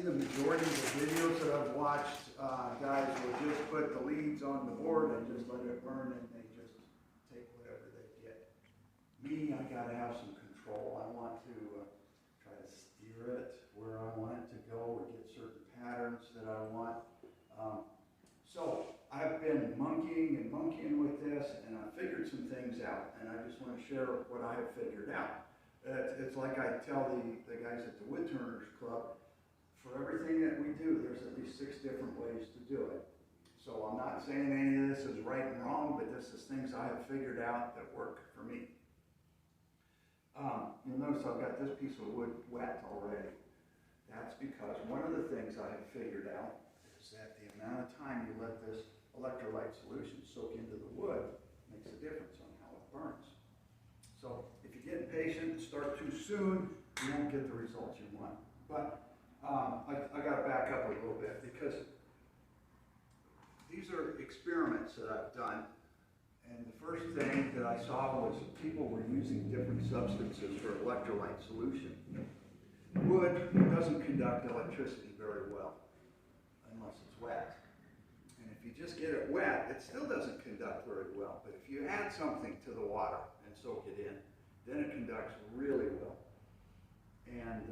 the majority of the videos that I've watched, guys will just put the leads on the board and just let it burn, and they just take whatever they get. Me, I gotta have some control. I want to try to steer it where I want it to go or get certain patterns that I want. So I've been monkeying with this, and I figured some things out, and I just want to share what I have figured out. It's like I tell the guys at the Woodturners Club, for everything that we do, there's at least 6 different ways to do it. So I'm not saying any of this is right and wrong, but this is things I have figured out that work for me. You'll notice I've got this piece of wood wet already. That's because one of the things I have figured out is that the amount of time you let this electrolyte solution soak into the wood makes a difference on how it burns. So if you get impatient and start too soon, you won't get the results you want. But I got to back up a little bit, because these are experiments that I've done. And the first thing that I saw was people were using different substances for electrolyte solution. Wood doesn't conduct electricity very well unless it's wet. And if you just get it wet, it still doesn't conduct very well. But if you add something to the water and soak it in, then it conducts really well. And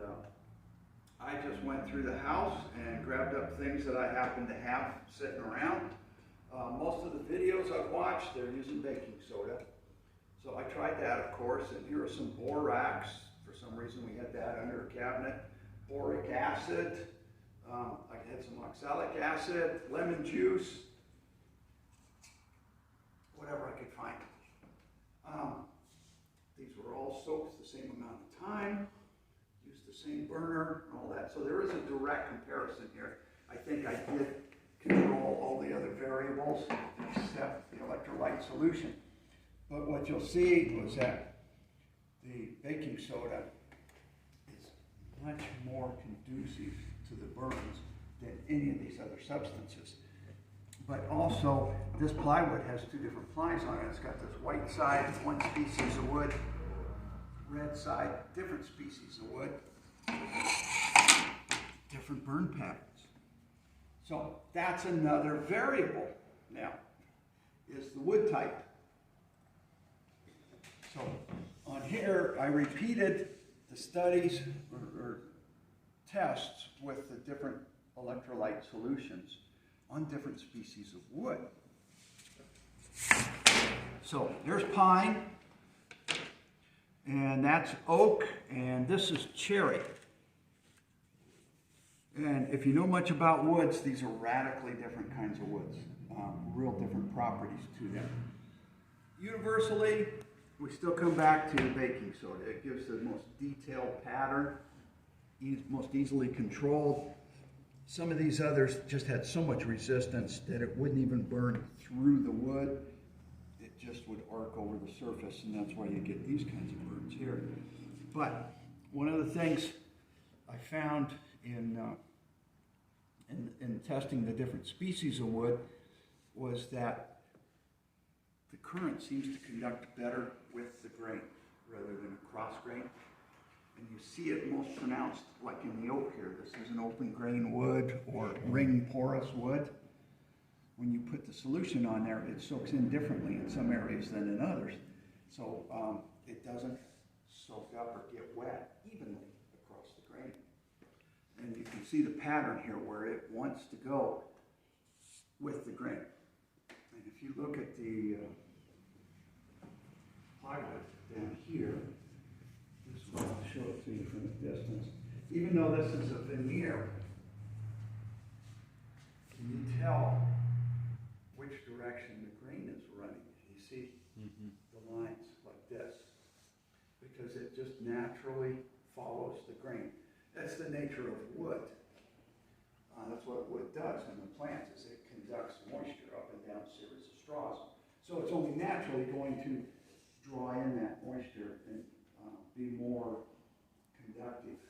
I just went through the house and grabbed up things that I happen to have sitting around. Most of the videos I've watched, they're using baking soda. So I tried that, of course, and here are some borax. For some reason we had that under a cabinet. Boric acid. I had some oxalic acid, lemon juice, whatever I could find. These were all soaked the same amount of time, used the same burner, and all that. So there is a direct comparison here. I think I did control all the other variables except the electrolyte solution. But what you'll see was that the baking soda is much more conducive to the burns than any of these other substances. But also, this plywood has 2 different plies on it. It's got this white side, one species of wood, red side, different species of wood, different burn patterns. So that's another variable now, is the wood type. So on here, I repeated the studies or tests with the different electrolyte solutions on different species of wood. So there's pine, and that's oak, and this is cherry. And if you know much about woods, these are radically different kinds of woods, real different properties to them. Universally, we still come back to baking soda. It gives the most detailed pattern, most easily controlled. Some of these others just had so much resistance that it wouldn't even burn through the wood. It just would arc over the surface, and that's why you get these kinds of burns here. But one of the things I found in testing the different species of wood was that the current seems to conduct better with the grain rather than a cross grain. And you see it most pronounced like in the oak here. This is an open grain wood or ring porous wood. When you put the solution on there, it soaks in differently in some areas than in others. So it doesn't soak up or get wet evenly across the grain. And you can see the pattern here where it wants to go with the grain. And if you look at the plywood down here, this one, I'll show it to you from a distance. Even though this is a veneer, can you tell which direction the grain is running? You see the lines like this, because it just naturally follows the grain. That's the nature of wood. That's what wood does in the plants, is it conducts moisture up and down a series of straws. So it's only naturally going to draw in that moisture and be more conductive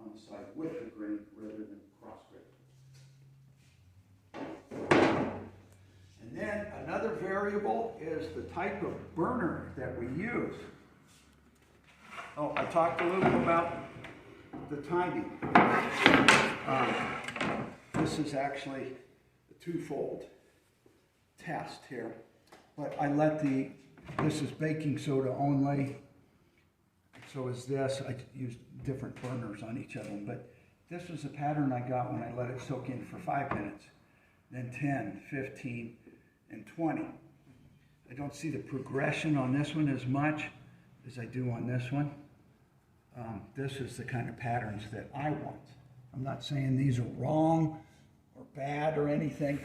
on the side with the grain rather than cross grain. And then another variable is the type of burner that we use. Oh, I talked a little bit about the timing. This is actually a twofold test here, but I let this is baking soda only, so is this. I used different burners on each of them, but this was a pattern I got when I let it soak in for 5 minutes, then 10, 15, and 20. I don't see the progression on this one as much as I do on this one. This is the kind of patterns that I want. I'm not saying these are wrong or bad or anything,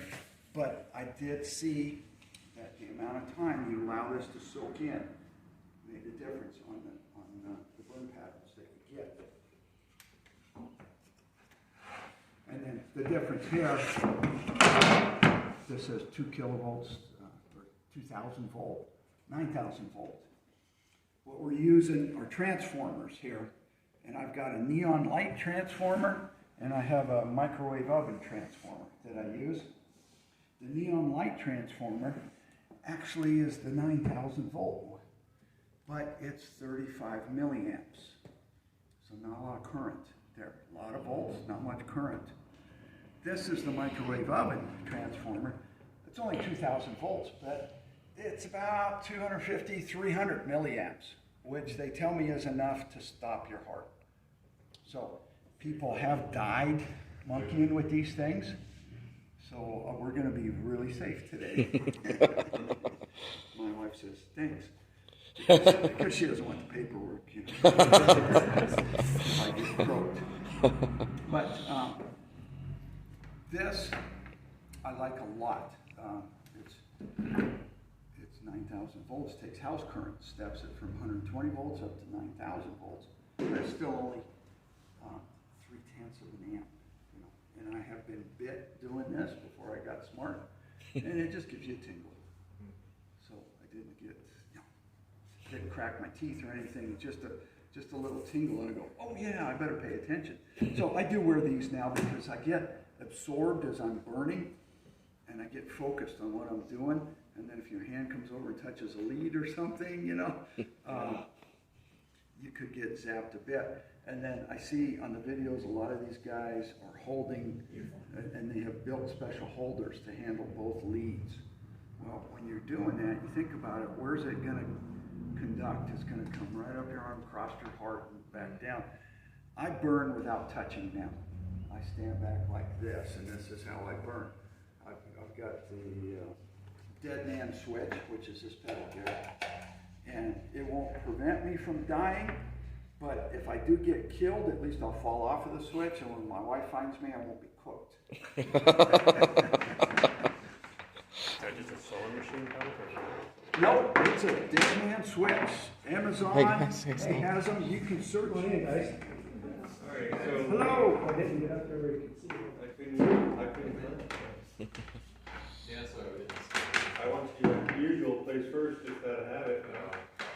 but I did see that the amount of time you allow this to soak in made a difference on the burn patterns that you get. And then the difference here, this says 2 kilovolts, or 2,000 volt, 9,000 volt. What we're using are transformers here, and I've got a neon light transformer, and I have a microwave oven transformer that I use. The neon light transformer actually is the 9,000 volt, but it's 35 milliamps, so not a lot of current there. A lot of volts, not much current. This is the microwave oven transformer. It's only 2,000 volts, but it's about 250, 300 milliamps, which they tell me is enough to stop your heart. So people have died monkeying with these things, so we're going to be really safe today. My wife says, thanks, because she doesn't want the paperwork, you know. I get croaked. But this I like a lot. It's 9,000 volts, takes house current, steps it from 120 volts up to 9,000 volts. But it's still only 0.3 of an amp, you know. And I have been bit doing this before I got smart, and it just gives you a tingle. So I didn't get, you know, didn't crack my teeth or anything. Just a little tingle, and I go, oh yeah, I better pay attention. So I do wear these now because I get absorbed as I'm burning, and I get focused on what I'm doing. And then if your hand comes over and touches a lead or something, you know, you could get zapped a bit. And then I see on the videos a lot of these guys are holding, and they have built special holders to handle both leads. Well, when you're doing that, you think about it, where's it going to conduct? It's going to come right up your arm, cross your heart, and back down. I burn without touching them. I stand back like this, and this is how I burn. I've got the dead man switch, which is this pedal here, and it won't prevent me from dying, but if I do get killed, at least I'll fall off of the switch, and when my wife finds me, I won't be cooked. Is that just a sewing machine pedal? No, it's a dead man switch. Amazon has them. You can search. Hey guys. Alright, so Hello. I didn't get up there where you could see it. I couldn't find it. Yeah, so it is. I want you at the usual place first, just out of habit.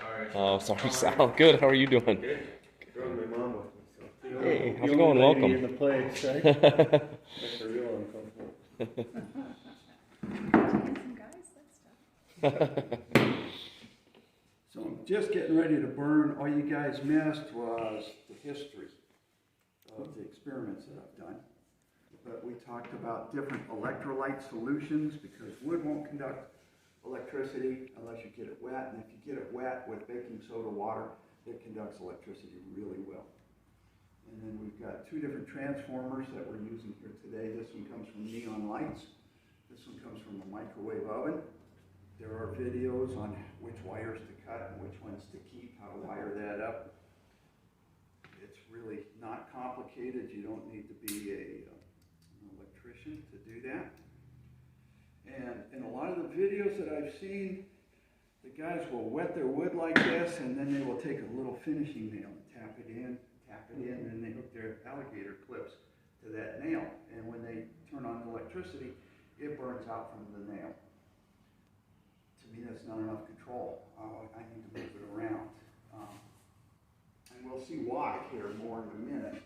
Alright. Oh, sorry, Sal. Good. How are you doing? Good. Brought my mom with me, so. You know, Hey, how's the it going? only lady Welcome. in the place, right? Makes her real uncomfortable. Some guys, that stuff. So I'm just getting ready to burn. All you guys missed was the history of the experiments that I've done. But we talked about different electrolyte solutions because wood won't conduct electricity unless you get it wet. And if you get it wet with baking soda water, it conducts electricity really well. And then we've got 2 different transformers that we're using here today. This one comes from neon lights. This one comes from a microwave oven. There are videos on which wires to cut and which ones to keep, how to wire that up. It's really not complicated. You don't need to be an electrician to do that. And in a lot of the videos that I've seen, the guys will wet their wood like this, and then they will take a little finishing nail and tap it in, and then they hook their alligator clips to that nail. And when they turn on the electricity, it burns out from the nail. To me, that's not enough control. I need to move it around. And we'll see why here more in a minute.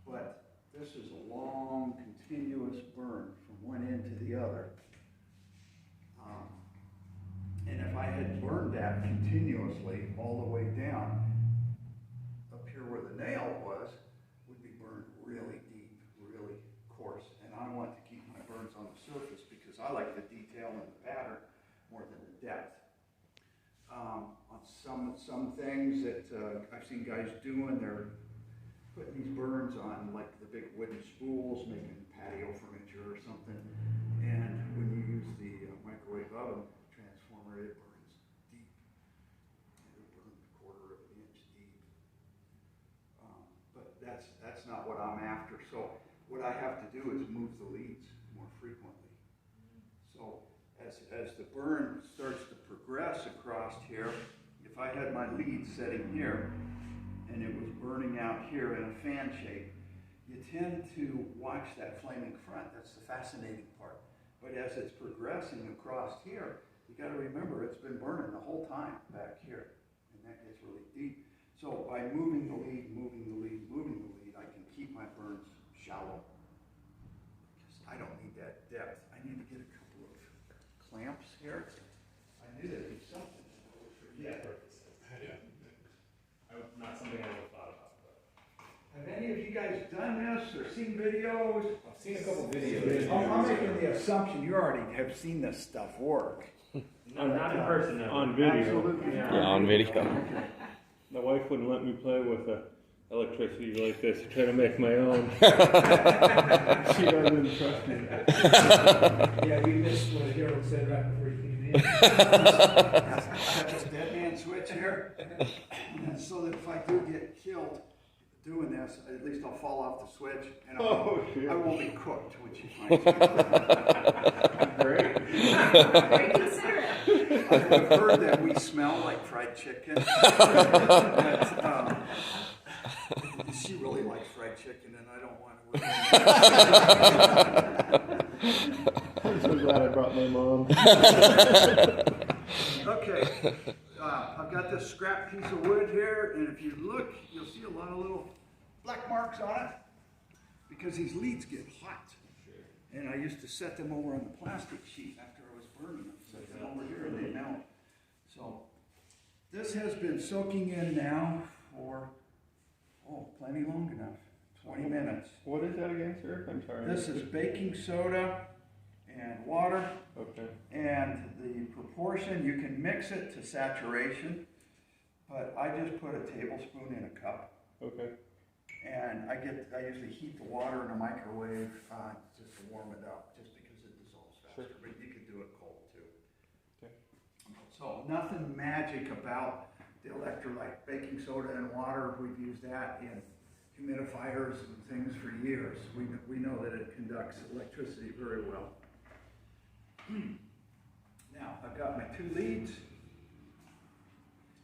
But this is a long, continuous burn from one end to the other. And if I had burned that continuously all the way down, up here where the nail was, some things that I've seen guys doing, they're putting these burns on like the big wooden spools, making patio furniture or something. And when you use the microwave oven transformer, it burns deep. It'll burn a quarter of an inch deep. But that's not what I'm after. So what I have to do is move the leads more frequently. So as the burn starts to progress across here, if I had my lead sitting here and it was burning out here in a fan shape, you tend to watch that flaming front. That's the fascinating part. But as it's progressing across here, you got to remember it's been burning the whole time back here, and that gets really deep. So by moving the lead, I can keep my burns shallow. Because I don't need that depth. I need to get a couple of clamps here. I knew there'd be something. Yeah. Not something I would have thought about. Have any of you guys done this or seen videos? I've seen a couple videos. I'm making the assumption you already have seen this stuff work. No, not in person, no. On video. Absolutely. Yeah, on video. My wife wouldn't let me play with electricity like this to try to make my own. She doesn't trust me. Yeah, you missed what Harold said right before you came in. Got this dead man switch here, and so that if I do get killed doing this, at least I'll fall off the switch, and I won't be cooked when she finds me. Great. Very considerate. I've heard that we smell like fried chicken. But, she really likes fried chicken, and I don't want to work. I'm so glad I brought my mom. Okay, I've got this scrap piece of wood here, and if you look, you'll see a lot of little black marks on it because these leads get hot. And I used to set them over on the plastic sheet after I was burning them. Set them over here and they melt. So this has been soaking in now for, plenty long enough, 20 minutes. What is that again, sir? I'm sorry. This is baking soda and water. Okay. And the proportion, you can mix it to saturation, but I just put a tablespoon in a cup. Okay. And I usually heat the water in a microwave just to warm it up, just because it dissolves faster. Sure. But you can do it cold too. Okay. So nothing magic about the electrolyte. Baking soda and water, we've used that in humidifiers and things for years. We know that it conducts electricity very well. Now, I've got my two leads,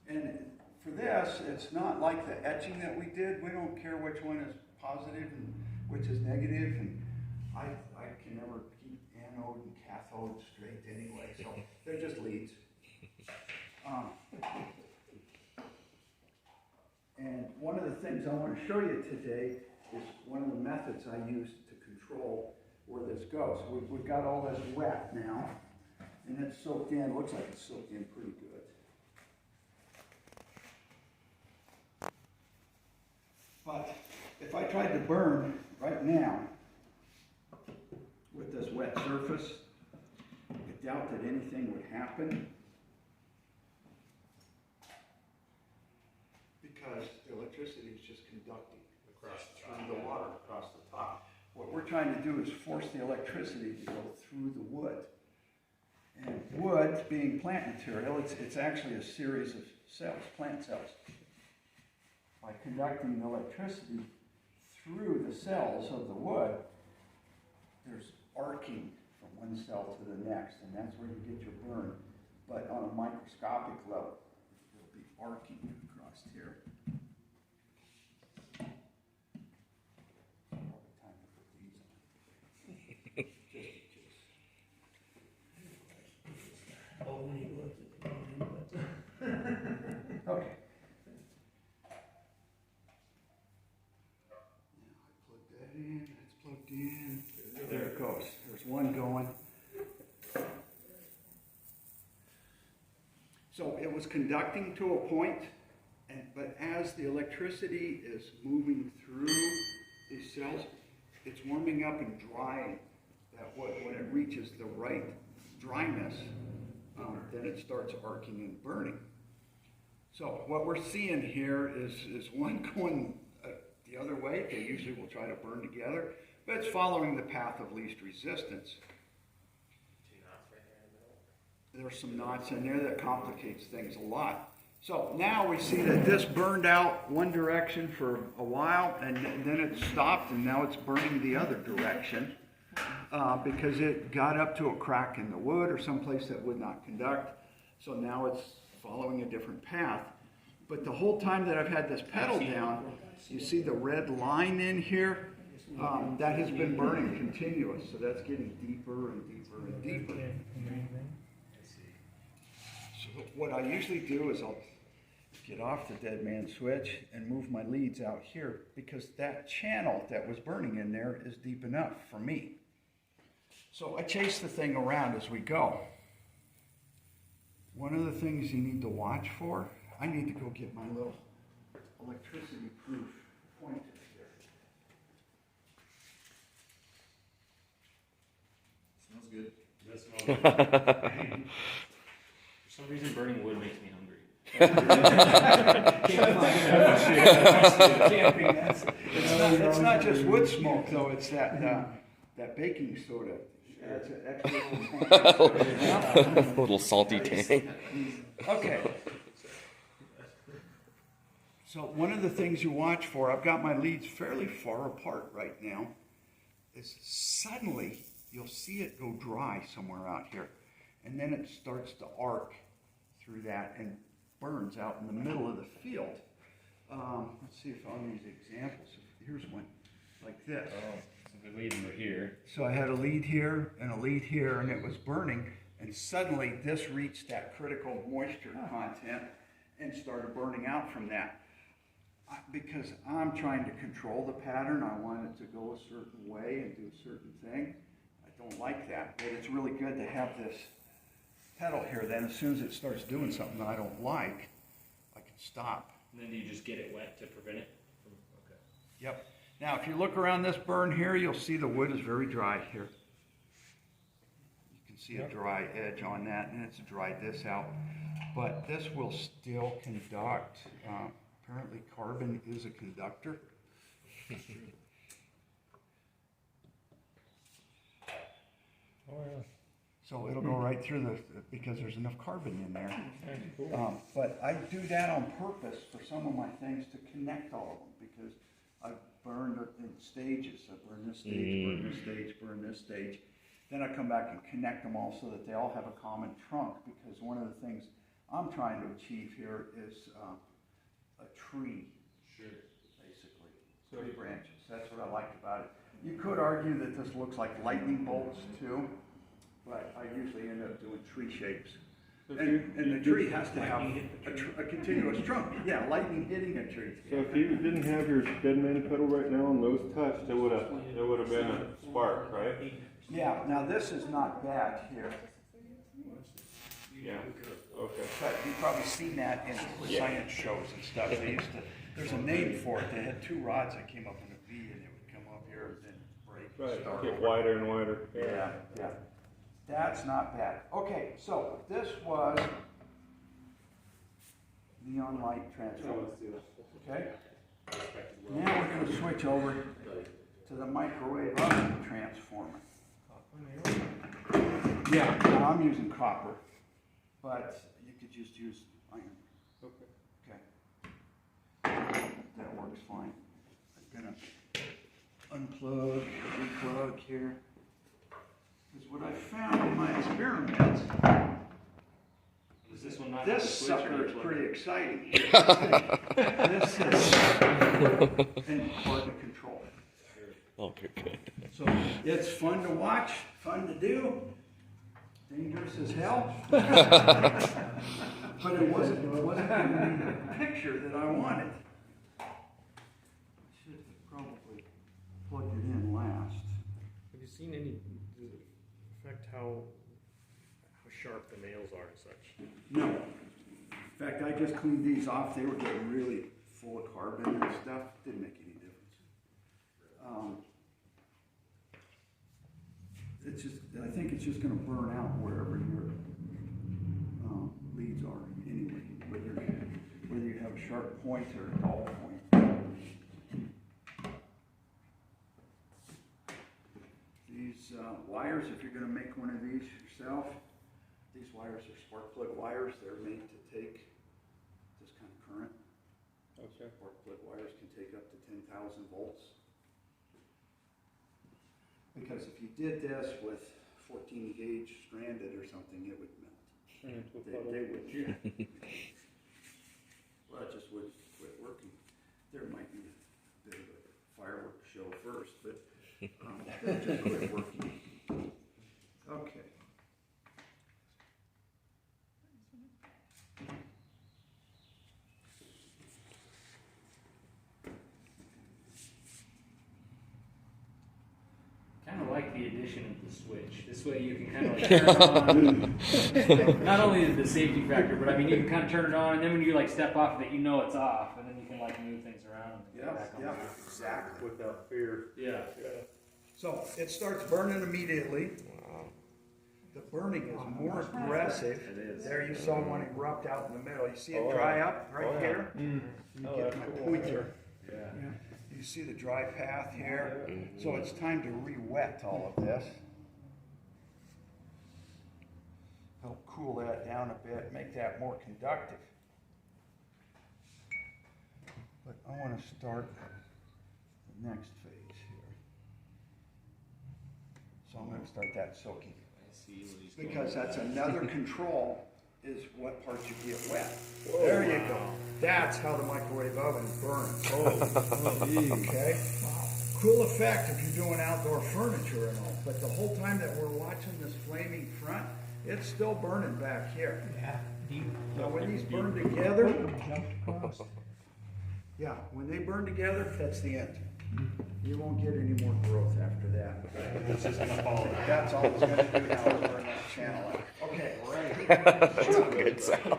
and for this, it's not like the etching that we did. We don't care which one is positive and which is negative, and I can never keep anode and cathode straight anyway, so they're just leads. And one of the things I want to show you today is one of the methods I use to control where this goes. We've got all this wet now, and it's soaked in. It looks like it's soaked in pretty good. But if I tried to burn right now with this wet surface, I doubt that anything would happen, because the electricity is just conducting across through the water across the top. What we're trying to do is force the electricity to go through the wood. And wood, being plant material, it's actually a series of cells, plant cells. By conducting the electricity through the cells of the wood, there's arcing from one cell to the next, and that's where you get your burn. But on a microscopic level, it'll be arcing across here. Probably time to put these on. Just in case. Okay. It's plugged in. There it goes. There's one going. So it was conducting to a point, but as the electricity is moving through these cells, it's warming up and drying that wood. When it reaches the right dryness, then it starts arcing and burning. So what we're seeing here is one going the other way. They usually will try to burn together, but it's following the path of least resistance. There's some knots in there that complicates things a lot. So now we see that this burned out one direction for a while, and then it stopped, and now it's burning the other direction because it got up to a crack in the wood or someplace that would not conduct. So now it's following a different path. But the whole time that I've had this pedal down, you see the red line in here? That has been burning continuous, so that's getting deeper and deeper and deeper. So what I usually do is I'll get off the dead man switch and move my leads out here because that channel that was burning in there is deep enough for me. So I chase the thing around as we go. One of the things you need to watch for, I need to go get my little electricity proof pointer here. Smells good. Does smell good. For some reason, burning wood makes me hungry. Camping, It's not just wood smoke though, it's that baking soda. Adds an extra A little salty tang. Okay. So one of the things you watch for, I've got my leads fairly far apart right now, is suddenly you'll see it go dry somewhere out here. And then it starts to arc through that and burns out in the middle of the field. Let's see if I'll use examples. Here's one like this. The leads were here. So I had a lead here and a lead here, and it was burning, and suddenly this reached that critical moisture content and started burning out from that. Because I'm trying to control the pattern, I want it to go a certain way and do a certain thing. I don't like that, but it's really good to have this pedal here. Then as soon as it starts doing something that I don't like, I can stop. And then do you just get it wet to prevent it from, okay. Yep. Now, if you look around this burn here, you'll see the wood is very dry here. You can see a dry edge on that, and it's dried this out. But this will still conduct. Apparently, carbon is a conductor. So it'll go right through because there's enough carbon in there. But I do that on purpose for some of my things to connect all of them because I've burned it in stages. I burn this stage, burn this stage, burn this stage. Then I come back and connect them all so that they all have a common trunk because one of the things I'm trying to achieve here is a tree, basically. Tree branches. That's what I liked about it. You could argue that this looks like lightning bolts too, but I usually end up doing tree shapes. And the tree has to have a continuous trunk. Yeah, lightning hitting a tree. So if you didn't have your dead man pedal right now and those touched, it would have been a spark, right? Yeah, now this is not bad here. Yeah. Okay. But you've probably seen that in science shows and stuff. They used to, there's a name for it. They had two rods that came up in a V and it would come up here and then break. Right. Start Get over. wider and wider. Yeah, yeah. That's not bad. Okay, so this was neon light transformer. Okay? Now we're going to switch over to the microwave oven transformer. Yeah, now I'm using copper, but you could just use iron. Okay. That works fine. I'm going to unplug, replug here. Because what I found in my experiments, Does this one not this have a switch sucker or is plug? pretty exciting. This is and hard to control. Oh, good. So it's fun to watch, fun to do, dangerous as hell. But it wasn't giving me the picture that I wanted. I should have probably plugged it in last. Have you seen any, does it affect how sharp the nails are and such? No. In fact, I just cleaned these off. They were getting really full of carbon and stuff. Didn't make any difference. It's just, I think it's just going to burn out wherever your leads are anyway. But sharp point or a dull point. These wires, if you're going to make one of these yourself, these wires are spark plug wires. They're made to take this kind of current. Okay. Spark plug wires can take up to 10,000 volts. Because if you did this with 14 gauge stranded or something, it would melt. They would. Well, it just would quit working. There might be a bit of a fireworks show first, but they just quit working. Okay. Kind of like the addition of the switch. This way you can kind of like turn it on. Not only the safety factor, but I mean you can kind of turn it on, and then when you like step off of it, you know it's off, and then you can like move things around. And get back on. Exactly. Without fear. Yeah. So it starts burning immediately. The burning is more aggressive. It is. There you saw one erupt out in the middle. You see it dry up right here? You get my pointer. Yeah. You see the dry path here? So it's time to re-wet all of this. Help cool that down a bit, make that more conductive. But I want to start the next phase here. So I'm going to start that soaking. I see what he's Because that's another control, is what parts you get wet. There you go. That's how the microwave oven burns. Okay? Cool effect if you're doing outdoor furniture and all, but the whole time that we're watching this flaming front, it's still burning back here. Yeah, deep. So when these burn together, Jumped across. yeah, when they burn together, that's the end. You won't get any more growth after that. It's just gonna fall down. That's all it's gonna do now is burn that channel out. Okay, That's a good sound.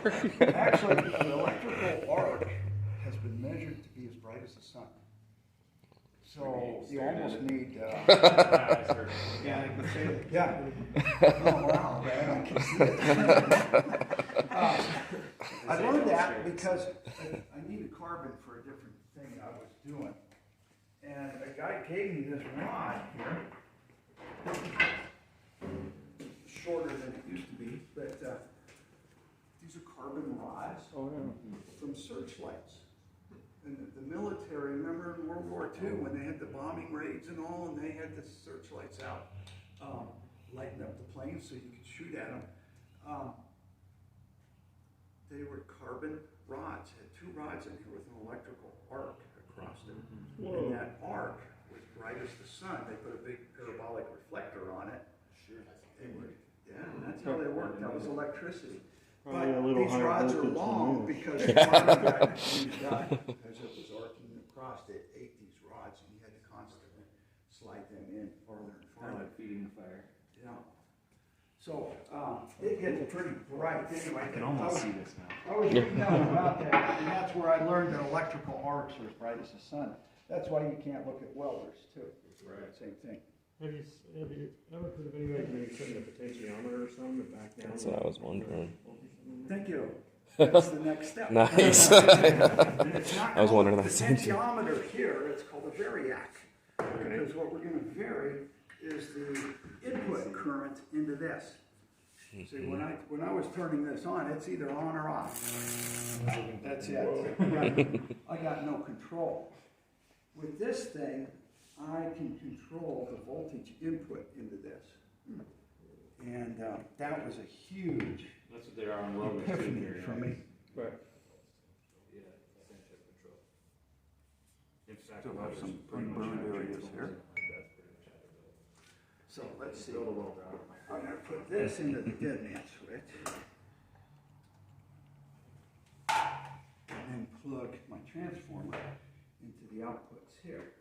actually, an electrical arc has been measured to be as bright as the sun. So you almost need, Yeah, like the same. yeah. Oh, wow, man, I can see it. I learned that because I needed carbon for a different thing I was doing. And a guy gave me this rod here. Shorter than it used to be, but these are carbon rods from searchlights. And the military, remember in World War II when they had the bombing raids and all, and they had the searchlights out, lighting up the planes so you could shoot at them. They were carbon rods, had two rods in here with an electrical arc across it. And that arc was bright as the sun. They put a big parabolic reflector on it. Sure. Yeah, that's how they worked. That was electricity. Probably a But little these higher rods are voltage than long this. because the carbon got used up. As it was arcing across, it ate these rods, and you had to constantly slide them in farther and kind of farther. like feeding the fire. Yeah. So it gets pretty bright anyway. I can almost see this now. I was reading out about that, and that's where I learned that electrical arcs are as bright as the sun. That's why you can't look at welders too. Right. Same thing. Have you ever heard of anybody maybe putting a potentiometer or something back down? That's what I was wondering. Thank you. That's the next step. Nice. And it's not I was called wondering a that same thing. potentiometer here, it's called a variac. Because what we're gonna vary is the input current into this. See, when I was turning this on, it's either on or off. That's it. I got no control. With this thing, I can control the voltage input into this. And that was a huge That's what they are on welders too. epiphany here, for yeah. me. Right. Yeah, essential control. In fact, Still have welders some pretty much unburned have areas transformers here. in like that's pretty much how they build. So let's see. Build a welder out of my I'm gonna put this into the dead man switch. And then plug my transformer into the outputs here.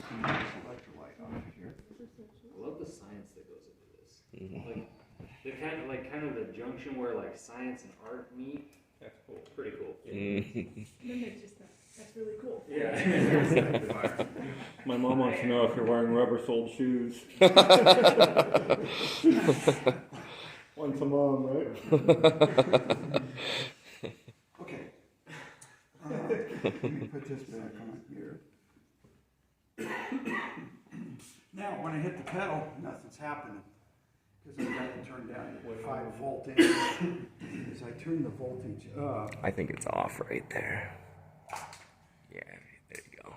Turn this electrolyte off here. I love the science that goes into this. Like the kind of the junction where like science and art meet. That's cool. Pretty cool. Then they just, that's really cool. Yeah. My mom wants to know if you're wearing rubber-soled shoes. One Once a mom, right? Okay. Let me put this back on here. Now, when I hit the pedal, nothing's happening. Because I've got to turn down the 5 volt in. As I turn the voltage up. I think it's off right there. Yeah, there you go.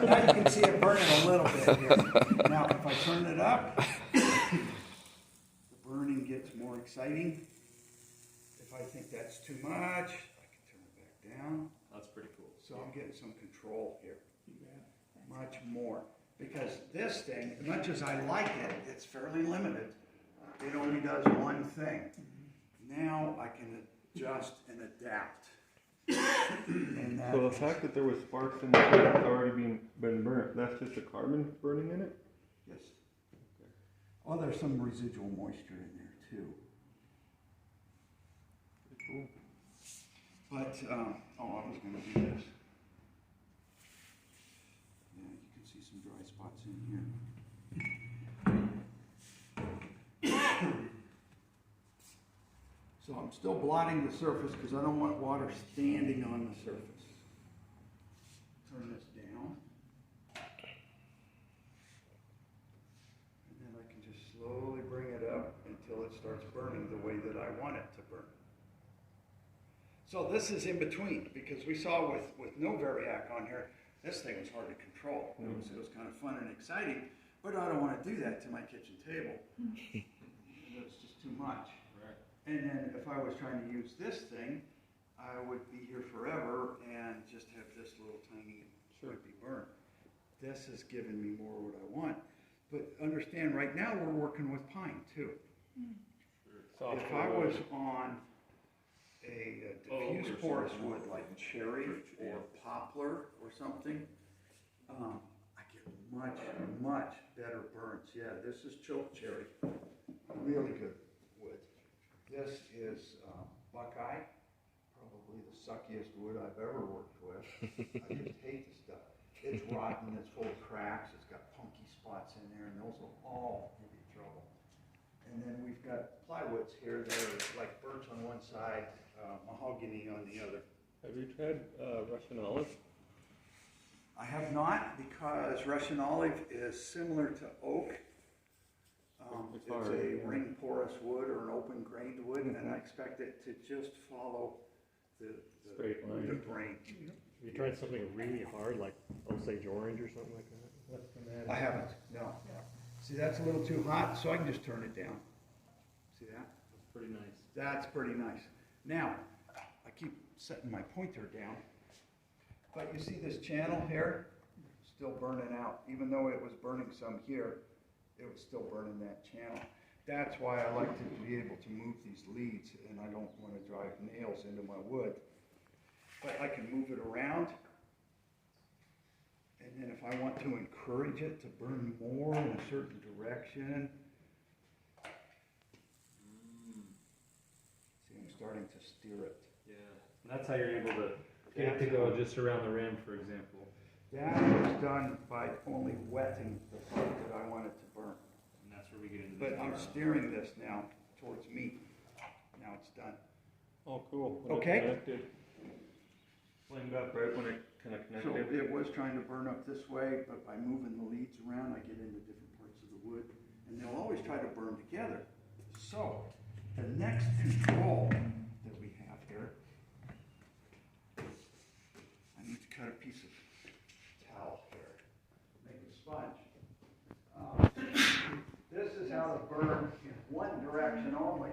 Now you can see it burning a little bit here. Now, if I turn it up, the burning gets more exciting. If I think that's too much, I can turn it back down. That's pretty cool. So I'm getting some control here. Much more. Because this thing, as much as I like it, it's fairly limited. It only does one thing. Now I can adjust and adapt. And So the fact that there was sparks in the wood that's already been burnt, that's just the carbon burning in it? yes. Oh, there's some residual moisture in there too. Pretty cool. But, I was going to do this. Yeah, you can see some dry spots in here. So I'm still blotting the surface because I don't want water standing on the surface. Turn this down. And then I can just slowly bring it up until it starts burning the way that I want it to burn. So this is in between, because we saw with no variac on here, this thing was hard to control. It was kind of fun and exciting, but I don't want to do that to my kitchen table. It was just too much. Right. And then if I was trying to use this thing, I would be here forever and just have this little tiny, would be burnt. This is giving me more what I want. But understand, right now we're working with pine too. If I was on a diffuse forest wood like cherry or poplar or something, I get much better burns. Yeah, this is choke cherry, really good wood. This is buckeye, probably the suckiest wood I've ever worked with. I just hate the stuff. It's rotten, it's full of cracks, it's got punky spots in there, and those will all give you trouble. And then we've got plywoods here that are like birch on one side, mahogany on the other. Have you tried Russian olive? I have not, because Russian olive is similar to oak. It's It's hard, a yeah. ring porous wood or an open grained wood, and I expect it to just follow the Straight line. the grain. Have you tried something really hard, like Osage orange or something like that? I haven't, no. See, that's a little too hot, so I can just turn it down. See that? That's pretty nice. That's pretty nice. Now, I keep setting my pointer down, but you see this channel here? Still burning out. Even though it was burning some here, it was still burning that channel. That's why I like to be able to move these leads, and I don't want to drive nails into my wood. But I can move it around, and then if I want to encourage it to burn more in a certain direction, see, I'm starting to steer it. Yeah. And that's how you're able to get it to go just around the rim, for example. That is done by only wetting the part that I want it to burn. And that's where we get into But the I'm steering this now towards me. Now it's done. Oh, cool. When Okay. It connected. Flamed up right when it kind of So connected. it was trying to burn up this way, but by moving the leads around, I get into different parts of the wood. And they'll always try to burn together. So the next control that we have here, I need to cut a piece of towel here, make a sponge. This is how to burn in one direction only.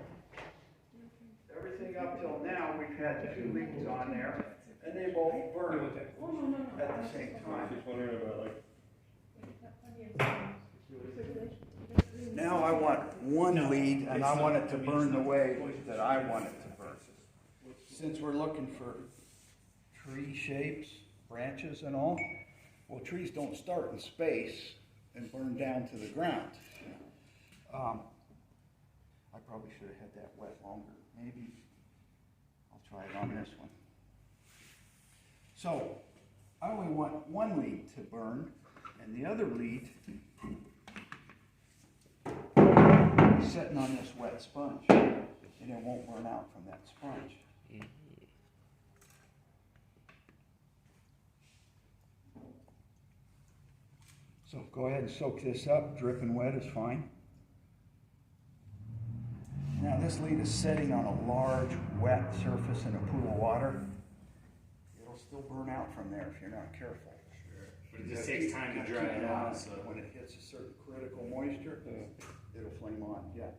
Everything up till now, we've had 2 leads on there, and they both burn at the same I was time. just wondering about like. Now I want one lead, and I want it to burn the way that I want it to burn. Since we're looking for tree shapes, branches and all, well, trees don't start in space and burn down to the ground. I probably should have had that wet longer. Maybe I'll try it on this one. So I only want one lead to burn, And the other lead is sitting on this wet sponge, and it won't burn out from that sponge. So go ahead and soak this up. Dripping wet is fine. Now this lead is sitting on a large wet surface in a pool of water. It'll still burn out from there if you're not careful. But it just takes time to dry it out. So When it hits a certain critical moisture, it'll flame on, yeah.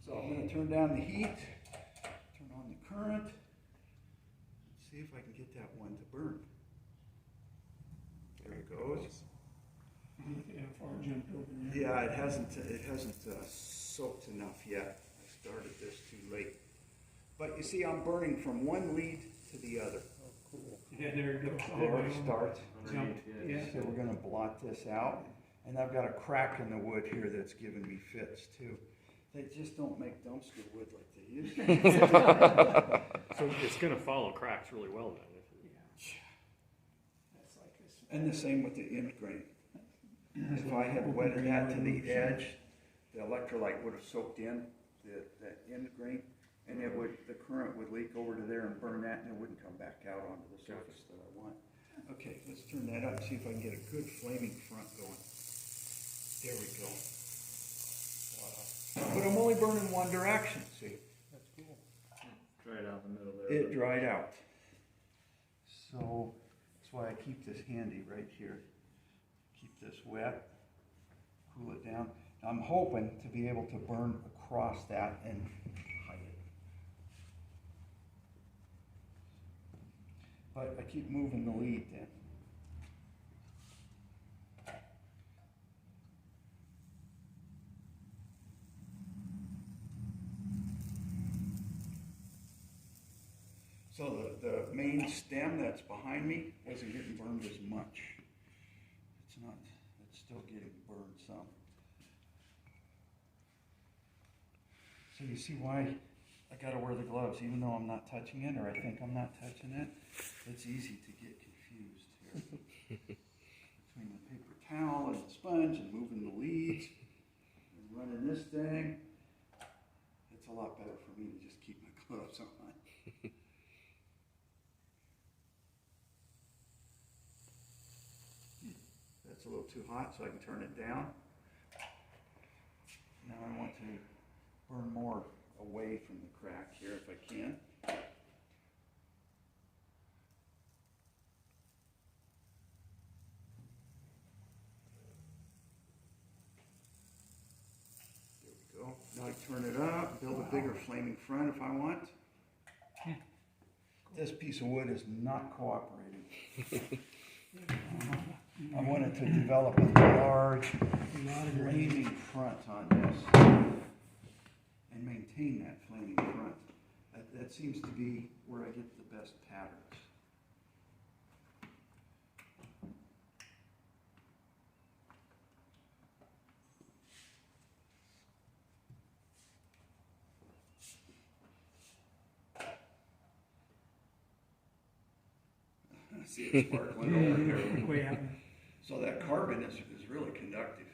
So I'm gonna turn down the heat, turn on the current, see if I can get that one to burn. There it goes. How far it jumped over there. Yeah, it hasn't soaked enough yet. I started this too late. But you see, I'm burning from one lead to the other. Oh, cool. Yeah, there it goes. There it starts. Jump, yeah. So we're gonna blot this out. And I've got a crack in the wood here that's giving me fits too. They just don't make dumpster wood like they used to. So it's gonna follow cracks really well then. That's like this. And the same with the end grain. If I had wetted that to the edge, the electrolyte would have soaked in the end grain, and the current would leak over to there and burn that, and it wouldn't come back out onto the surface that I want. Okay, let's turn that up and see if I can get a good flaming front going. There we go. Wow. But I'm only burning one direction, see? That's cool. Dried out in the middle there. It dried out. So that's why I keep this handy right here. Keep this wet, cool it down. I'm hoping to be able to burn across that and hide it. But I keep moving the lead then. So the main stem that's behind me wasn't getting burned as much. It's still getting burned some. So you see why I gotta wear the gloves, even though I'm not touching it, or I think I'm not touching it. It's easy to get confused here. Between the paper towel and the sponge and moving the leads and running this thing, it's a lot better for me to just keep my gloves on. That's a little too hot, so I can turn it down. Now I want to burn more away from the crack here if I can. There we go. Now I turn it up, build a bigger flaming front if I want. This piece of wood is not cooperating. I wanted to develop a large flaming front on this and maintain that flaming front. That seems to be where I get the best patterns. See it sparkling over here. Way out. So that carbon is really conductive,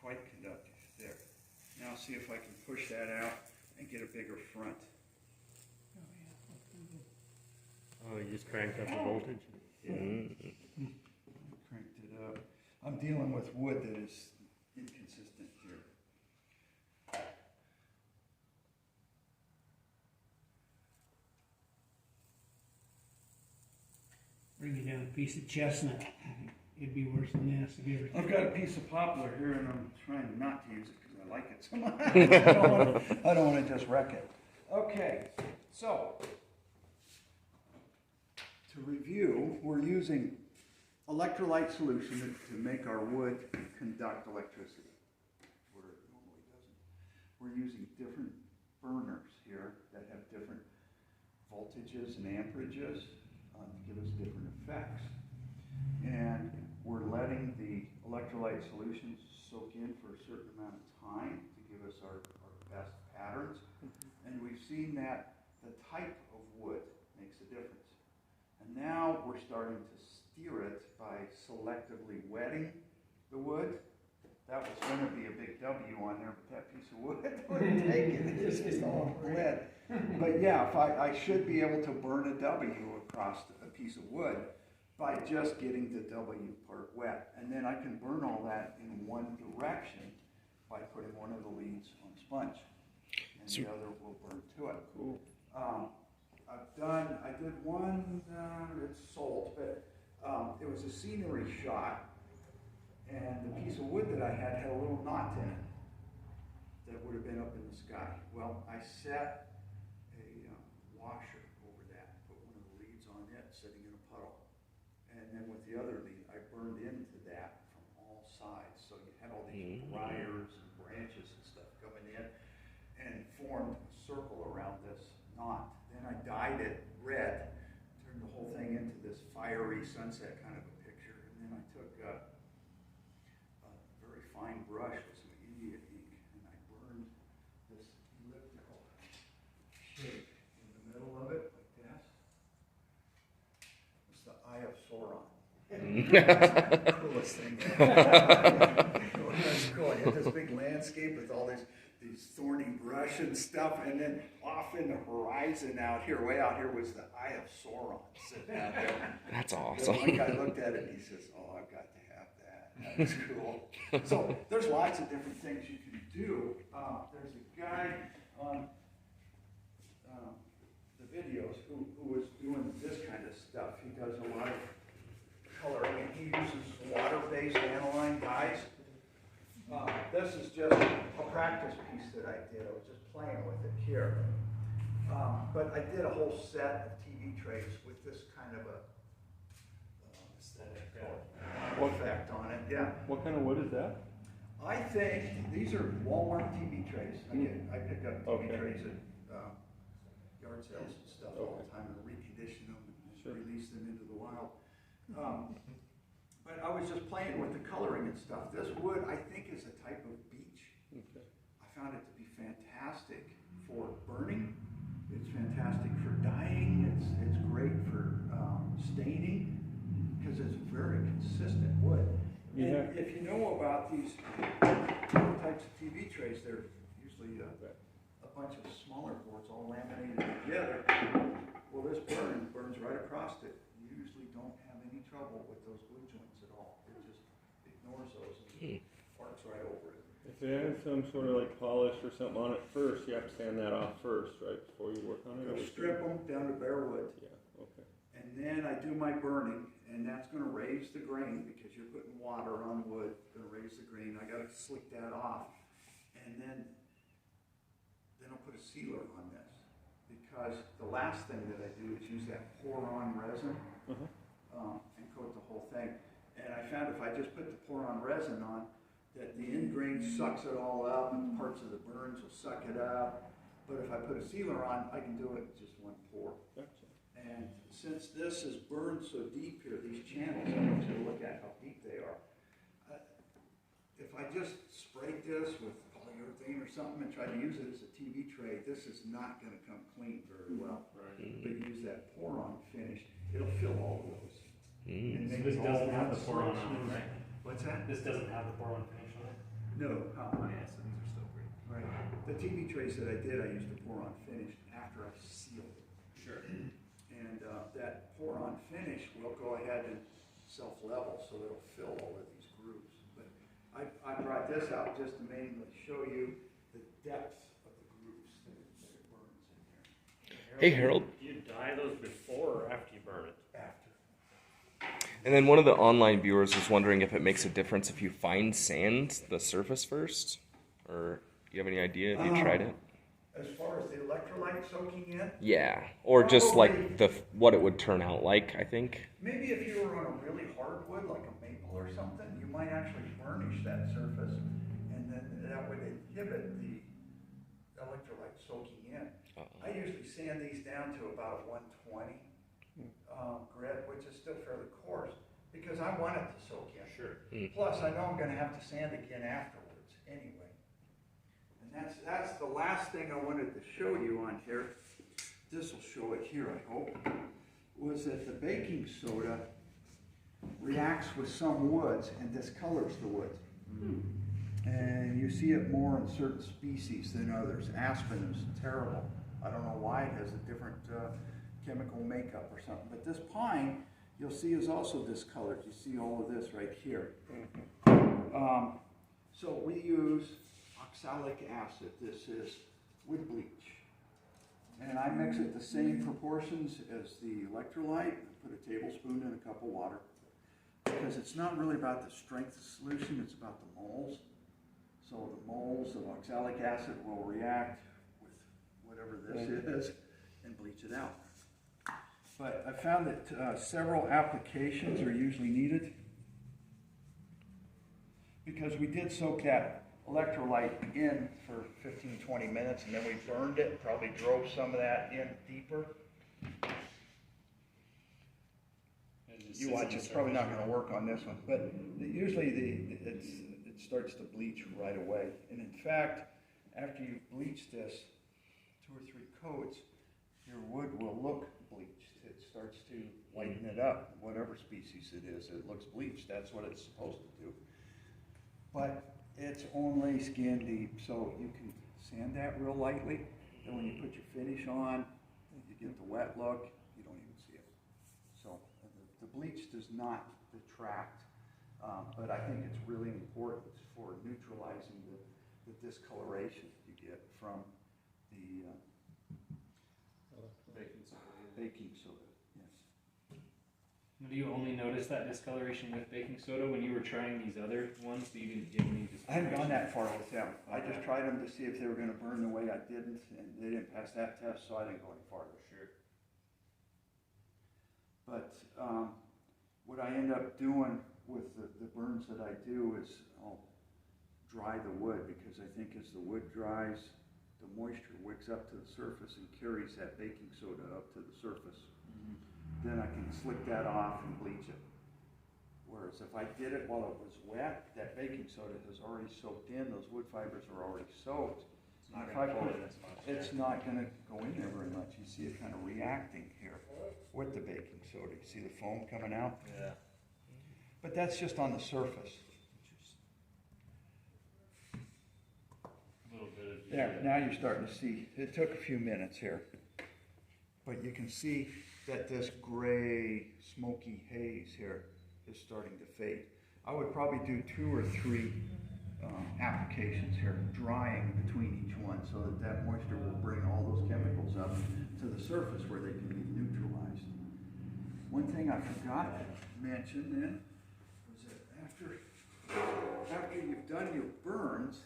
quite conductive there. Now see if I can push that out and get a bigger front. Oh, you just cranked up the voltage? Yeah. Cranked it up. I'm dealing with wood that is inconsistent here. Bring you down a piece of chestnut. It'd be worse than this if you ever. I've got a piece of poplar here and I'm trying not to use it because I like it so much. I don't want to just wreck it. Okay, so to review, we're using electrolyte solution to make our wood conduct electricity where it normally doesn't. We're using different burners here that have different voltages and amperages to give us different effects. And we're letting the electrolyte solution soak in for a certain amount of time to give us our best patterns. And we've seen that the type of wood makes a difference. And now we're starting to steer it by selectively wetting the wood. That was gonna be a big W on there, but that piece of wood wouldn't take it, it's just all lead. But yeah, if I should be able to burn a W across a piece of wood by just getting the W part wet. And then I can burn all that in one direction by putting one of the leads on sponge. And the other will burn to it. Cool. I did one, it's sold, but it was a scenery shot, and the piece of wood that I had a little knot in it that would have been up in the sky. Well, I set a washer over that, put one of the leads on it, sitting in a puddle. And then with the other lead, I burned into that from all sides. So you had all these briars and branches and stuff coming in, and formed a circle around this knot. Then I dyed it red, turned the whole thing into this fiery sunset kind of a picture. And then I took a very fine brush with some India ink, and I burned this elliptical shape in the middle of it, like this. It's the Eye of Sauron. That's the coolest thing ever. That's cool. You have this big landscape with all these thorny brush and stuff, and then off in the horizon out here, way out here, was the Eye of Sauron sitting out there. That's And awesome. one guy looked at it and he says, "Oh, I've got to have that. That's cool." So there's lots of different things you can do. There's a guy on the videos who was doing this kind of stuff. He does a lot of coloring, and he uses water-based aniline dyes. This is just a practice piece that I did. I was just playing with it here. But I did a whole set of TV trays with this kind of a effect on it. Yeah. What kind of wood is that? I think these are Walmart TV trays. I pick up TV trays at yard sales and stuff all the time, and recondition them and release them into the wild. But I was just playing with the coloring and stuff. This wood, I think, is a type of beech. Okay. I found it to be fantastic for burning. It's fantastic for dyeing. It's great for staining, because it's very consistent wood. Yeah. And if you know about these types of TV trays, they're usually a bunch of smaller boards all laminated together. Well, this burns right across it. You usually don't have any trouble with those glue joints at all. It just ignores those and arcs right over it. If it has some sort of like polish or something on it first, you have to sand that off first, right, before you work on it? I'll strip them down to bare wood. Yeah, okay. And then I do my burning, and that's gonna raise the grain, because you're putting water on wood, gonna raise the grain. I gotta slick that off. And then I'll put a sealer on this, because the last thing that I do is use that pour-on resin and coat the whole thing. And I found if I just put the pour-on resin on, that the end grain sucks it all up, and parts of the burns will suck it up. But if I put a sealer on, I can do it in just one pour. Gotcha. And since this is burned so deep here, these channels, I want you to look at how deep they are. If I just sprayed this with polyurethane or something and tried to use it as a TV tray, this is not gonna come clean very well. Right. But use that pour-on finish, it'll fill all of those. And So make this it all doesn't have the nice pour-on and on it, smooth. right? What's that? This doesn't have the pour-on finish on it? No. Oh, yeah, so these are still great. Right. The TV trays that I did, I used to pour-on finish after I sealed it. Sure. And that pour-on finish will go ahead and self-level, so it'll fill all of these grooves. But I brought this out just to mainly show you the depth of the grooves that it burns in here. Hey, Harold. Do you dye those before or after you burn it? After. And then one of the online viewers was wondering if it makes a difference if you fine sand the surface first, or do you have any idea if you tried it? As far as the electrolyte soaking in, Yeah, or just like what it would turn out like, I think. maybe if you were on a really hard wood, like a maple or something, you might actually burnish that surface, and then that would inhibit the electrolyte soaking in. I usually sand these down to about a 120 grit, which is still fairly coarse, because I want it to soak in. Sure. Plus, I know I'm gonna have to sand again afterwards anyway. And that's the last thing I wanted to show you on here. This will show it here, I hope. Was that the baking soda reacts with some woods and discolors the woods. And you see it more in certain species than others. Aspen is terrible. I don't know why, it has a different chemical makeup or something. But this pine, you'll see, is also discolored. You see all of this right here. So we use oxalic acid. This is wood bleach. And I mix it the same proportions as the electrolyte. I put a tablespoon in a cup of water. Because it's not really about the strength of the solution, it's about the moles. So the moles of oxalic acid will react with whatever this is and bleach it out. But I found that several applications are usually needed because we did soak that electrolyte in for 15-20 minutes and then we burned it, probably drove some of that in deeper. You watch, it's probably not going to work on this one, but usually it starts to bleach right away. And in fact, after you've bleached this 2 or 3 coats, your wood will look bleached. It starts to lighten it up. Whatever species it is, it looks bleached. That's what it's supposed to do. But it's only skin deep, so you can sand that real lightly. And when you put your finish on, you get the wet look, you don't even see it. So the bleach does not detract, but I think it's really important for neutralizing the discoloration you get from the baking soda. Yes. Do you only notice that discoloration with baking soda when you were trying these other ones? So you didn't get any discoloration? I haven't gone that far with them. I just tried them to see if they were going to burn the way I didn't, and they didn't pass that test, so I didn't go any farther. Sure. But what I end up doing with the burns that I do is I'll dry the wood, because I think as the wood dries, the moisture wicks up to the surface and carries that baking soda up to the surface. Then I can slick that off and bleach it. Whereas if I did it while it was wet, that baking soda has already soaked in, those wood fibers are already soaked. It's not If going I to pull put- it as much. It's not going to go in there very much. You see it kind of reacting here with the baking soda. You see the foam coming out? Yeah. But that's just on the surface. A little bit of There, now you're starting to see, it took a few minutes here. But you can see that this gray, smoky haze here is starting to fade. I would probably do 2 or 3 applications here, drying between each one, so that moisture will bring all those chemicals up to the surface where they can be neutralized. One thing I forgot to mention then was that after you've done your burns,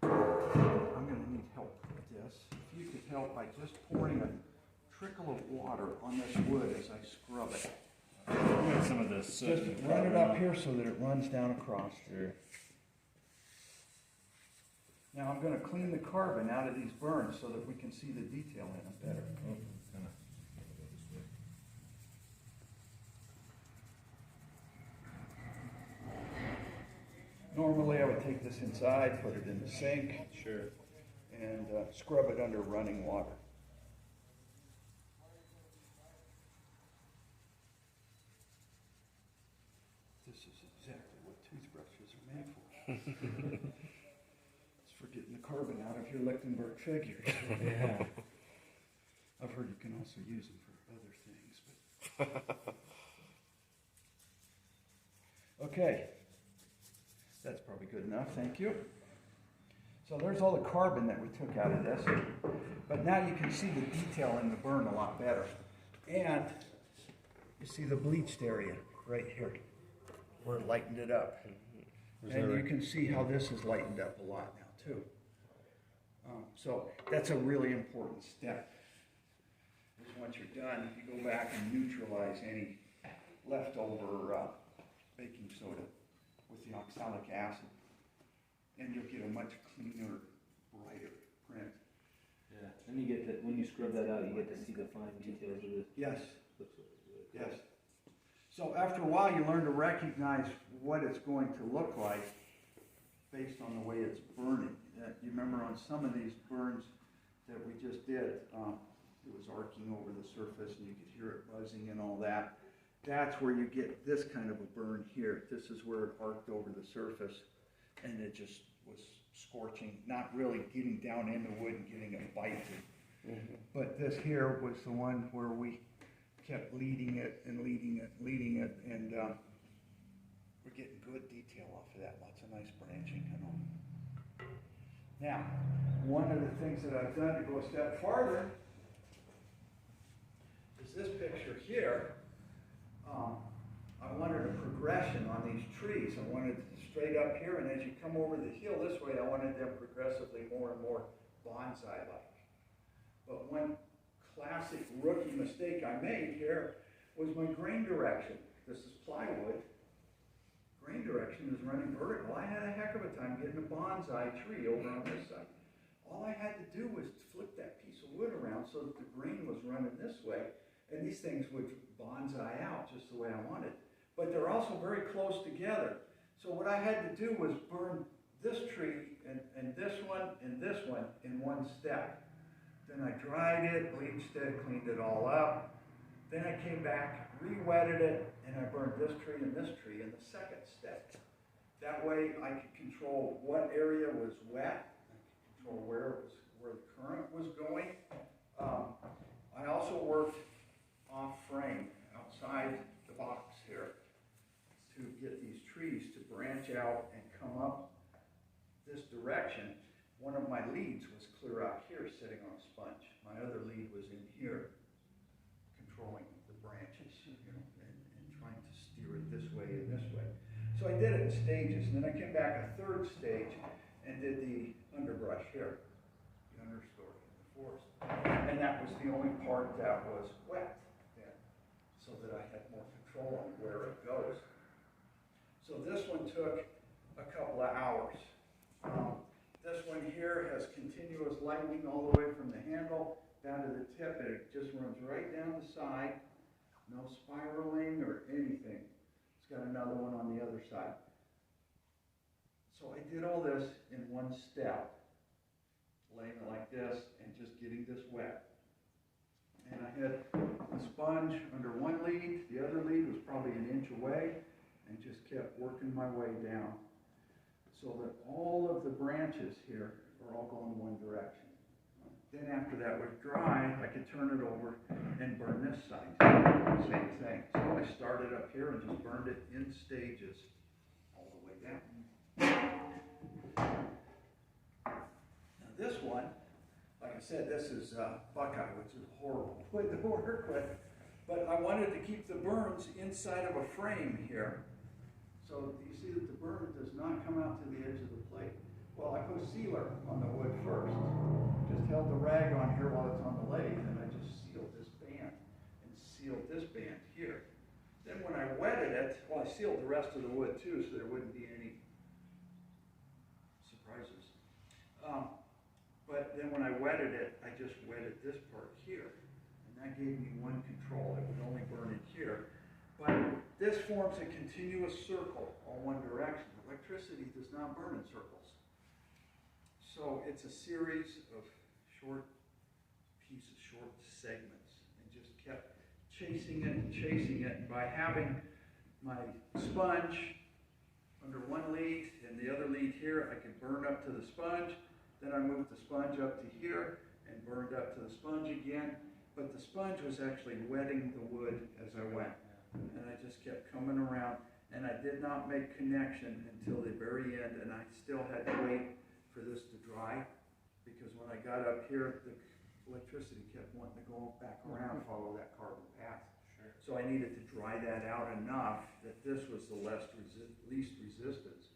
I'm going to need help with this. If you could help by just pouring a trickle of water on this wood as I scrub it. Got some of this. Just run it up here so that it runs down across. Sure. Now I'm going to clean the carbon out of these burns so that we can see the detail in them better. Normally I would take this inside, put it in the sink, Sure. and scrub it under running water. This is exactly what toothbrushes are made for. It's for getting the carbon out of your Lichtenberg figures. Yeah. I've heard you can also use them for other things, but. Okay. That's probably good enough, thank you. So there's all the carbon that we took out of this. But now you can see the detail in the burn a lot better. And you see the bleached area right here, where it lightened it up. And you can see how this is lightened up a lot now too. So that's a really important step. Is once you're done, you go back and neutralize any leftover baking soda with the oxalic acid, and you'll get a much cleaner, brighter print. Yeah. Then you get to, when you scrub that out, you get to see the fine details of it. Yes, yes. So after a while, you learn to recognize what it's going to look like based on the way it's burning. You remember on some of these burns that we just did, it was arcing over the surface, and you could hear it buzzing and all that. that's where you get this kind of a burn here. This is where it arced over the surface and it just was scorching, not really getting down in the wood and getting a bite. But this here was the one where we kept leading it and leading it, leading it, and we're getting good detail off of that. Lots of nice branching and all. Now, one of the things that I've done to go a step farther is this picture here. I wanted a progression on these trees. I wanted straight up here, and as you come over the hill this way, I wanted them progressively more and more bonsai-like. But one classic rookie mistake I made here was my grain direction. This is plywood. Grain direction is running vertical. I had a heck of a time getting a bonsai tree over on this side. All I had to do was flip that piece of wood around so that the grain was running this way, and these things would bonsai out just the way I wanted. But they're also very close together. So what I had to do was burn this tree and this one in one step. Then I dried it, bleached it, cleaned it all up. Then I came back, re-wetted it, and I burned this tree and this tree in the second step. That way I could control what area was wet, I could control where the current was going. I also worked off frame, outside the box here, to get these trees to branch out and come up this direction. One of my leads was clear out here sitting on a sponge. My other lead was in here controlling the branches, you know, and trying to steer it this way and this way. So I did it in stages, and then I came back a third stage and did the underbrush here, the understory in the forest. And that was the only part that was wet then, so that I had more control on where it goes. So this one took a couple of hours. This one here has continuous lightning all the way from the handle down to the tip, and it just runs right down the side. No spiraling or anything. It's got another one on the other side. So I did all this in one step, laying it like this and just getting this wet. And I had a sponge under one lead, the other lead was probably an inch away, and just kept working my way down, so that all of the branches here are all going one direction. Then after that was dry, I could turn it over and burn this side. Same thing. So I started up here and just burned it in stages all the way down. Now this one, like I said, this is buckeye, which is horrible wood to work with. But I wanted to keep the burns inside of a frame here. So you see that the burn does not come out to the edge of the plate. Well, I put a sealer on the wood first. Just held the rag on here while it's on the lathe, and I just sealed this band and sealed this band here. Then when I wetted it, well, I sealed the rest of the wood too, so there wouldn't be any surprises. But then when I wetted it, I just wetted this part here, and that gave me one control. It would only burn in here. But this forms a continuous circle all one direction. Electricity does not burn in circles. So it's a series of short pieces, short segments, and just kept chasing it and chasing it. And by having my sponge under one lead and the other lead here, I could burn up to the sponge. Then I moved the sponge up to here and burned up to the sponge again. But the sponge was actually wetting the wood as I went. And I just kept coming around, and I did not make connection until the very end, and I still had to wait for this to dry, because when I got up here, the electricity kept wanting to go back around and follow that carbon path. Sure. So I needed to dry that out enough that this was the least resistance,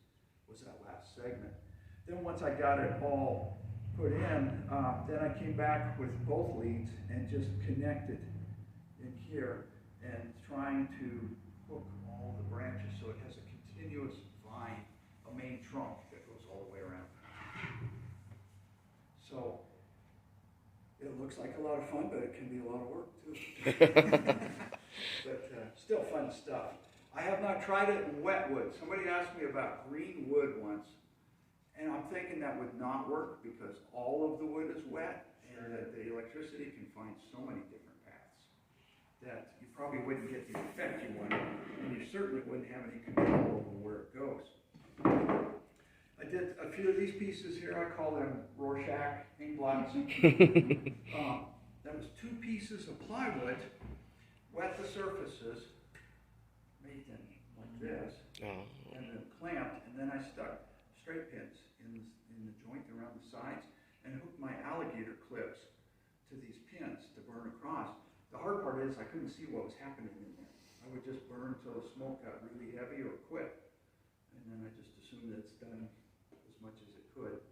was that last segment. Then once I got it all put in, then I came back with both leads and just connected in here, and trying to hook all the branches so it has a continuous vine, a main trunk that goes all the way around. So it looks like a lot of fun, but it can be a lot of work too. But still fun stuff. I have not tried it in wet wood. Somebody asked me about green wood once, and I'm thinking that would not work because all of the wood is wet, and that the electricity can find so many different paths that you probably wouldn't get the effect you want, and you certainly wouldn't have any control over where it goes. I did a few of these pieces here. I call them Rorschach ink blots. That was 2 pieces of plywood, wet the surfaces, made them like this, and then clamped, and then I stuck straight pins in the joint around the sides and hooked my alligator clips to these pins to burn across. The hard part is I couldn't see what was happening in there. I would just burn until the smoke got really heavy or quit, and then I just assumed that it's done as much as it could.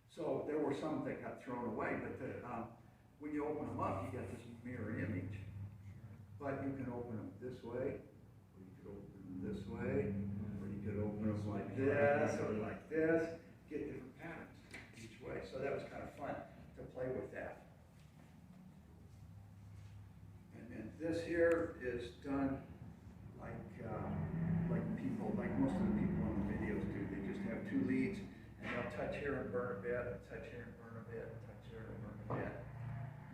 So there were some that got thrown away, but when you open them up, you get this mirror image. But you can open them this way, or you could open them this way, or you could open them like this, or like this, get different patterns each way. So that was kind of fun to play with that. And then this here is done like people, like most of the people in the videos do. They just have 2 leads, and they'll touch here and burn a bit, touch here and burn a bit, touch here and burn a bit.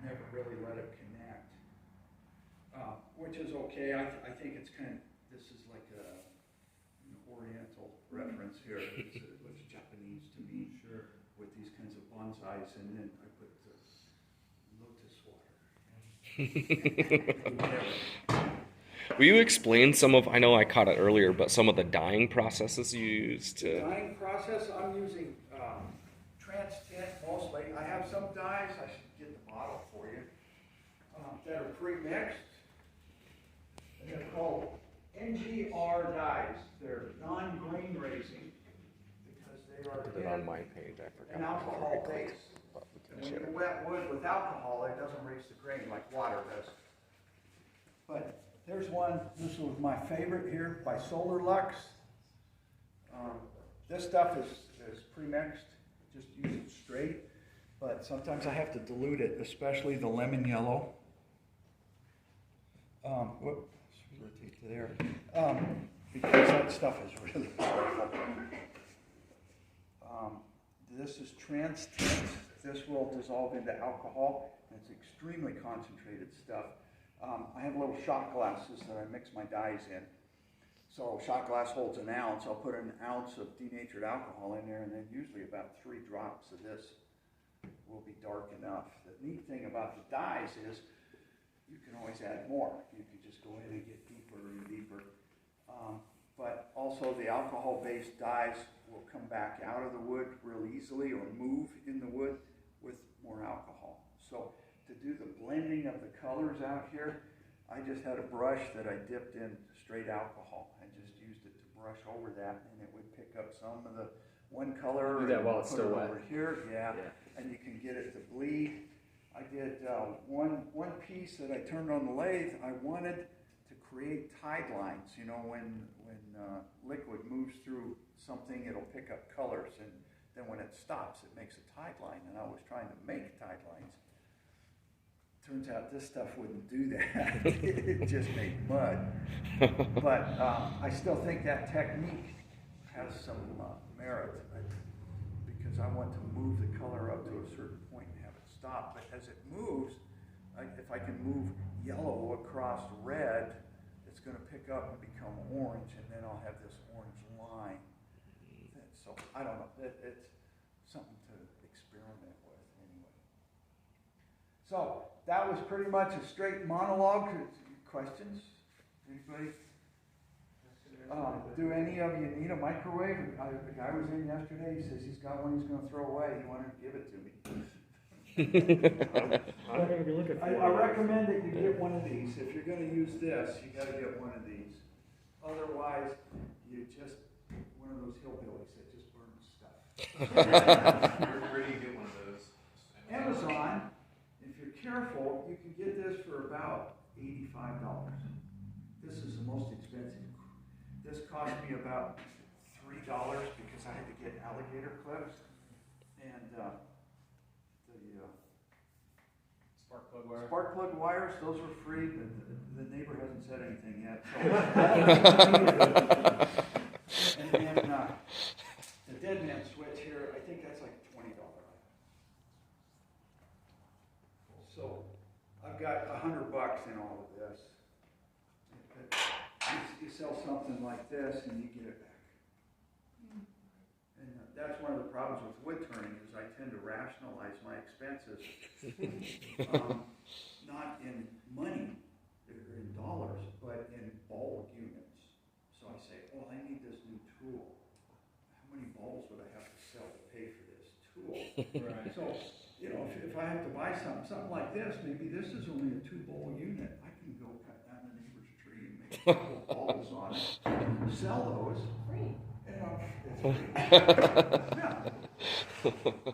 Never really let it connect, which is okay. I think it's kind of, this is like an Oriental reference here. It looks Japanese to me, sure, with these kinds of bonsais, and then I put the lotus water. Will you explain some of, I know I caught it earlier, but some of the dyeing processes you use to... The dyeing process, I'm using trans tint mostly. I have some dyes, I should get the bottle for you, that are pre-mixed. And they're called NGR dyes. They're non-grain raising because they are Put it on my page, I forgot. an alcohol base. And when you wet wood with alcohol, it doesn't raise the grain like water does. But there's one, this was my favorite here, by Solar Lux. This stuff is pre-mixed, just use it straight. But sometimes I have to dilute it, especially the lemon yellow. Whoops, rotate to there. Because that stuff is really powerful. This is trans tint. This will dissolve into alcohol. It's extremely concentrated stuff. I have little shot glasses that I mix my dyes in. So shot glass holds an ounce. I'll put an ounce of denatured alcohol in there, and then usually about 3 drops of this will be dark enough. The neat thing about the dyes is you can always add more. You can just go in and get deeper and deeper. But also the alcohol-based dyes will come back out of the wood real easily or move in the wood with more alcohol. So to do the blending of the colors out here, I just had a brush that I dipped in straight alcohol. I just used it to brush over that, and it would pick up some of the one color. Do that while it's put still it wet. over here, yeah, and you can get it to bleed. I did one piece that I turned on the lathe. I wanted to create tide lines. You know, when liquid moves through something, it'll pick up colors, and then when it stops, it makes a tide line. And I was trying to make tide lines. Turns out this stuff wouldn't do that. It just made mud. But I still think that technique has some merit because I want to move the color up to a certain point and have it stop. But as it moves, if I can move yellow across red, it's going to pick up and become orange, and then I'll have this orange line. So I don't know. It's something to experiment with anyway. So that was pretty much a straight monologue. Questions? Anybody? Do any of you need a microwave? The guy was in yesterday. He says he's got one he's going to throw away. He wanted to give it to me. I'm going to be looking for I recommend that you get one of these. If you're going to use this, you got to get one of these. Otherwise, you just one of those hillbillies that just burns stuff. Where do you get one of those? Amazon. If you're careful, you can get this for about $85. This is the most expensive. This cost me about $3 because I had to get alligator clips and the spark plug wires. Those were free. The neighbor hasn't said anything yet. So. And then the dead man switch here, I think that's like a $20 item. So I've got $100 in all of this. you sell something like this and you get it back. And that's one of the problems with wood turning is I tend to rationalize my expenses, not in money or in dollars, but in bulb units. So I say, oh, I need this new tool. How many bulbs would I have to sell to pay for this tool? Right. So, you know, if I have to buy something like this, maybe this is only a 2-bulb unit. I can go cut down the neighbor's tree and make a couple bulbs on it, sell those. Great. You know, it's free. Yeah.